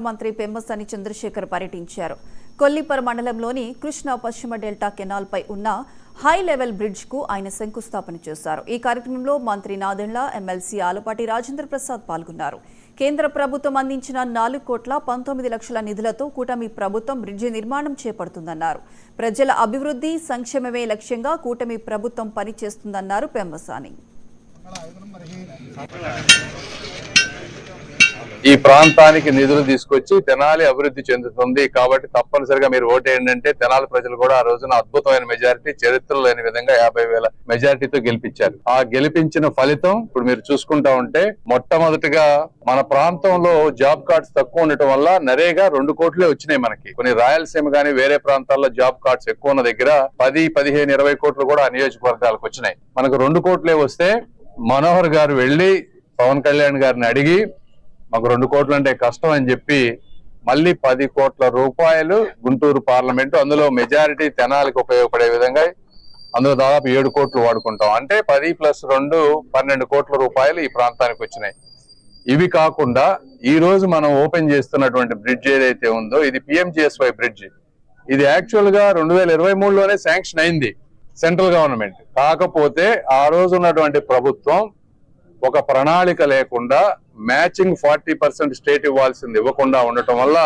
మంత్రి పెమ్మసాని చంద్రశేఖర్ పర్యటించారు. కొల్లిపర మండలంలోని కృష్ణా పశ్చిమ డెల్టా కెనాల్పై ఉన్న హై లెవెల్ బ్రిడ్జ్ కు ఆయన శంకుస్థాపన చేశారు. ఈ కార్యక్రమంలో మంత్రి నాదెండ్ల, ఎమ్మెల్సీ ఆలపాటి రాజేంద్ర ప్రసాద్ పాల్గొన్నారు. కేంద్ర ప్రభుత్వం అందించిన 4,19,00,000 నిధులతో కూటమి ప్రభుత్వం బ్రిడ్జి నిర్మాణం చేపడుతుందన్నారు. ప్రజల అభివృద్ధి, సంక్షేమమే లక్ష్యంగా కూటమి ప్రభుత్వం పనిచేస్తుందన్నారు పెమ్మసాని. ఈ ప్రాంతానికి నిధులు తీసుకొచ్చి తెనాలి అభివృద్ధి చెందుతుంది కాబట్టి తప్పనిసరిగా మీరు ఓటేయండి అంటే తెనాలి ప్రజలు కూడా ఆ రోజున అద్భుతమైన మెజారిటీ, చరిత్రలో లేని విధంగా 50,000 మెజారిటీతో గెలిపించారు. ఆ గెలిపించిన ఫలితం ఇప్పుడు మీరు చూసుకుంటా ఉంటే మొట్టమొదటిగా మన ప్రాంతంలో జాబ్ కార్డ్స్ తక్కువ ఉండటం వల్ల నరేగా 2 కోట్లే వచ్చినాయి మనకి. కొన్ని రాయలసీమ గానీ వేరే ప్రాంతాల్లో జాబ్ కార్డ్స్ ఎక్కువ ఉన్న దగ్గర 10, 15, 20 కోట్లు కూడా ఆ నియోజకవర్గాలకు వచ్చినాయి. మనకు 2 కోట్లే వస్తే మనోహర్ గారు వెళ్లి పవన్ కళ్యాణ్ గారిని అడిగి మాకు 2 కోట్లు అంటే కష్టం అని చెప్పి మళ్ళీ 10 కోట్ల రూపాయలు గుంటూరు పార్లమెంటు, అందులో మెజారిటీ తెనాలికి ఉపయోగపడే విధంగా అందులో దాదాపు 7 కోట్లు వాడుకుంటాం. అంటే 10 + 2 12 కోట్ల రూపాయలు ఈ ప్రాంతానికి వచ్చినాయి. ఇవి కాకుండా ఈ రోజు మనం ఓపెన్ చేస్తున్నటువంటి బ్రిడ్జ్ ఏదైతే ఉందో ఇది PMGSY బ్రిడ్జ్. ఇది యాక్చువల్ గా 2023లోనే శాంక్షన్ అయింది సెంట్రల్ గవర్నమెంట్. కాకపోతే ఆ రోజు ఉన్నటువంటి ప్రభుత్వం ఒక ప్రణాళిక లేకుండా మ్యాచింగ్ 40% స్టేట్ ఇవ్వాల్సింది ఇవ్వకుండా ఉండటం వల్ల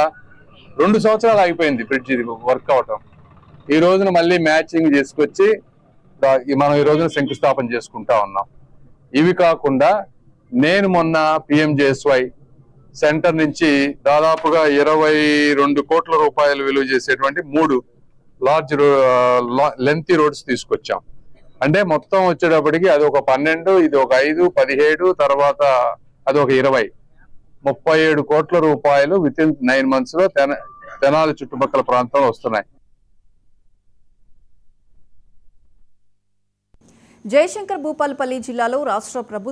2 సంవత్సరాలు ఆగిపోయింది బ్రిడ్జ్ వర్క్ అవటం. ఈ రోజున మళ్ళీ మ్యాచింగ్ చేసుకొచ్చి మనం ఈ రోజున శంకుస్థాపన చేసుకుంటా ఉన్నాం. ఇవి కాకుండా నేను మొన్న PMGSY సెంటర్ నుంచి దాదాపుగా 22 కోట్ల రూపాయలు విలువ చేసేటువంటి 3 లార్జ్ లెంతీ రోడ్స్ తీసుకొచ్చాం. అంటే మొత్తం వచ్చేటప్పటికి అది ఒక 12, ఇది ఒక 5, 17, తర్వాత అది ఒక 20, 37 కోట్ల రూపాయలు వితిన్ 9 months లో తెనాలి చుట్టుపక్కల ప్రాంతంలో వస్తున్నాయి. జయశంకర్ భూపాలపల్లి జిల్లాలో రాష్ట్ర ప్రభుత్వం